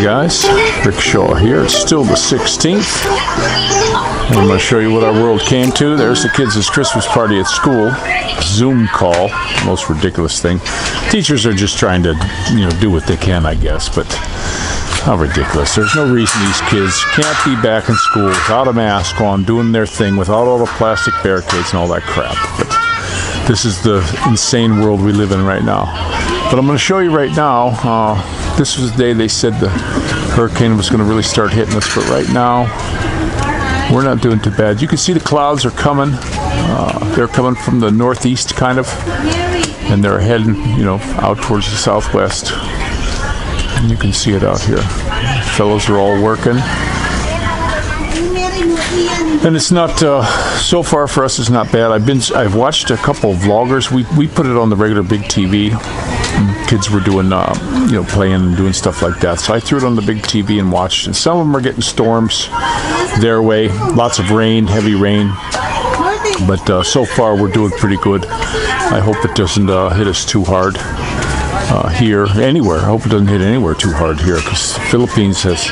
guys, Rickshaw here. It's still the 16th. And I'm going to show you what our world came to. There's the kids' Christmas party at school. Zoom call, most ridiculous thing. Teachers are just trying to, do what they can, I guess. But how ridiculous. There's no reason these kids can't be back in school without a mask on, doing their thing, without all the plastic barricades and all that crap. But this is the insane world we live in right now. But I'm going to show you right now. This was the day they said the hurricane was going to really start hitting us. But right now, we're not doing too bad. You can see the clouds are coming. They're coming from the northeast, kind of. And they're heading, out towards the southwest. And you can see it out here. Fellows are all working. And it's not, so far for us, it's not bad. I've watched a couple of vloggers. We put it on the regular big TV. Kids were doing, playing and doing stuff like that. So I threw it on the big TV and watched. And some of them are getting storms their way. Lots of rain, heavy rain. But so far we're doing pretty good. I hope it doesn't hit us too hard here, anywhere. I hope it doesn't hit anywhere too hard here, because the Philippines has,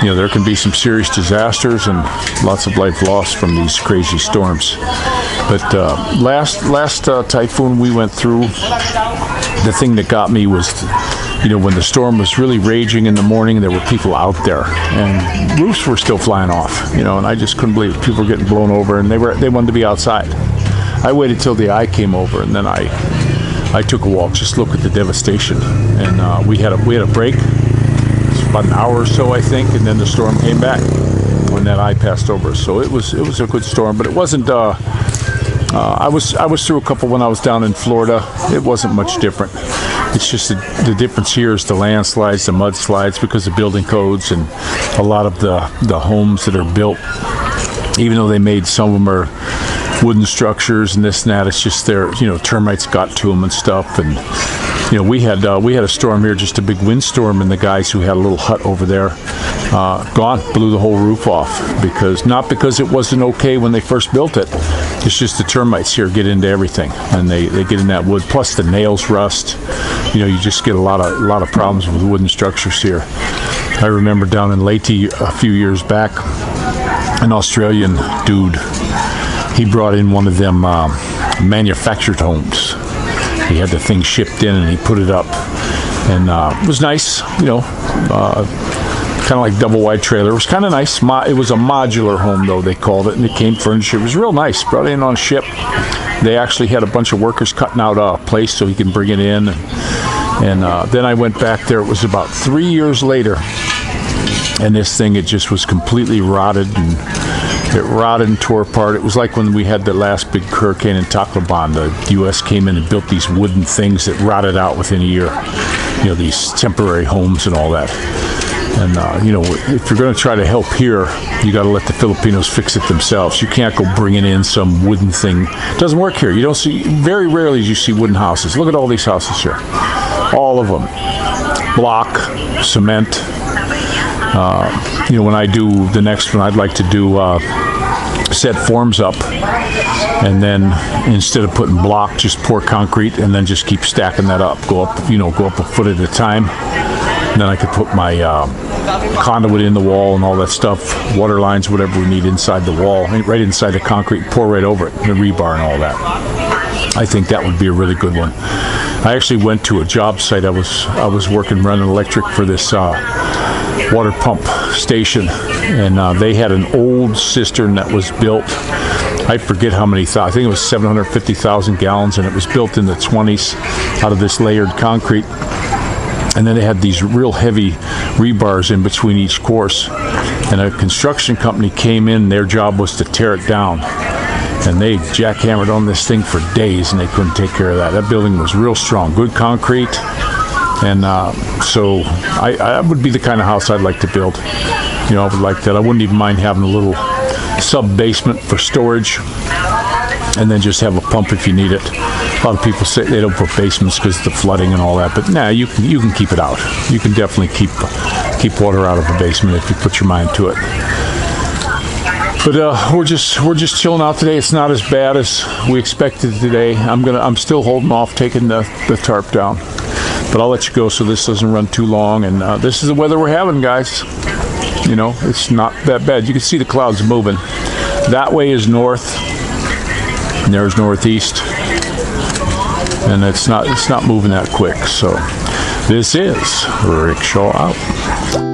there can be some serious disasters and lots of life lost from these crazy storms. But last typhoon we went through, the thing that got me was, when the storm was really raging in the morning, there were people out there, and roofs were still flying off, and I just couldn't believe it. People were getting blown over, and they wanted to be outside. I waited till the eye came over, and then I took a walk, just look at the devastation. And we had a break, about an hour or so, I think, and then the storm came back when that eye passed over. So it was a good storm, but it wasn't. I was through a couple when I was down in Florida. It wasn't much different. It's just the difference here is the landslides, the mudslides, because of building codes, and a lot of the homes that are built, even though they made, some of them are wooden structures and this and that, it's just their, termites got to them and stuff. And we had a storm here, just a big windstorm, and the guys who had a little hut over there blew the whole roof off, not because it wasn't okay when they first built it. It's just the termites here get into everything, and they get in that wood, plus the nails rust. You just get a lot of problems with wooden structures here. I remember down in Lipa a few years back, an Australian dude, he brought in one of them manufactured homes. He had the thing shipped in, and he put it up, and it was nice, kind of like double wide trailer. It was kind of nice. It was a modular home, though, they called it, and it came furnished. It was real nice. Brought it in on a ship. They actually had a bunch of workers cutting out a place so he can bring it in, and then I went back there. It was about 3 years later, and this thing, it just was completely rotted, and it rotted and tore apart. It was like when we had the last big hurricane in Tacloban. The U.S. came in and built these wooden things that rotted out within a year. These temporary homes and all that. And, if you're going to try to help here, you got to let the Filipinos fix it themselves. You can't go bringing in some wooden thing. It doesn't work here. You don't see, very rarely do you see wooden houses. Look at all these houses here. All of them. Block, cement. When I do the next one, I'd like to do set forms up, and then instead of putting block, just pour concrete, and then just keep stacking that up. Go up a foot at a time. And then I could put my conduit in the wall and all that stuff, water lines, whatever we need inside the wall, right inside the concrete, pour right over it, the rebar and all that. I think that would be a really good one. I actually went to a job site. I was working running electric for this water pump station, and they had an old cistern that was built, I forget how many, I think it was 750,000 gallons, and it was built in the 20s out of this layered concrete. And then they had these real heavy rebars in between each course. And a construction company came in, their job was to tear it down. And they jackhammered on this thing for days, and they couldn't take care of that. That building was real strong, good concrete. And so I would be the kind of house I'd like to build. I would like that. I wouldn't even mind having a little sub-basement for storage, and then just have a pump if you need it. A lot of people say they don't put basements because of the flooding and all that, but nah, you can keep it out. You can definitely keep water out of a basement if you put your mind to it. But we're just chilling out today. It's not as bad as we expected today. I'm still holding off taking the tarp down. But I'll let you go so this doesn't run too long. And this is the weather we're having, guys. You know, it's not that bad. You can see the clouds moving. That way is north, and there's northeast, and it's not moving that quick. So this is Rickshaw out.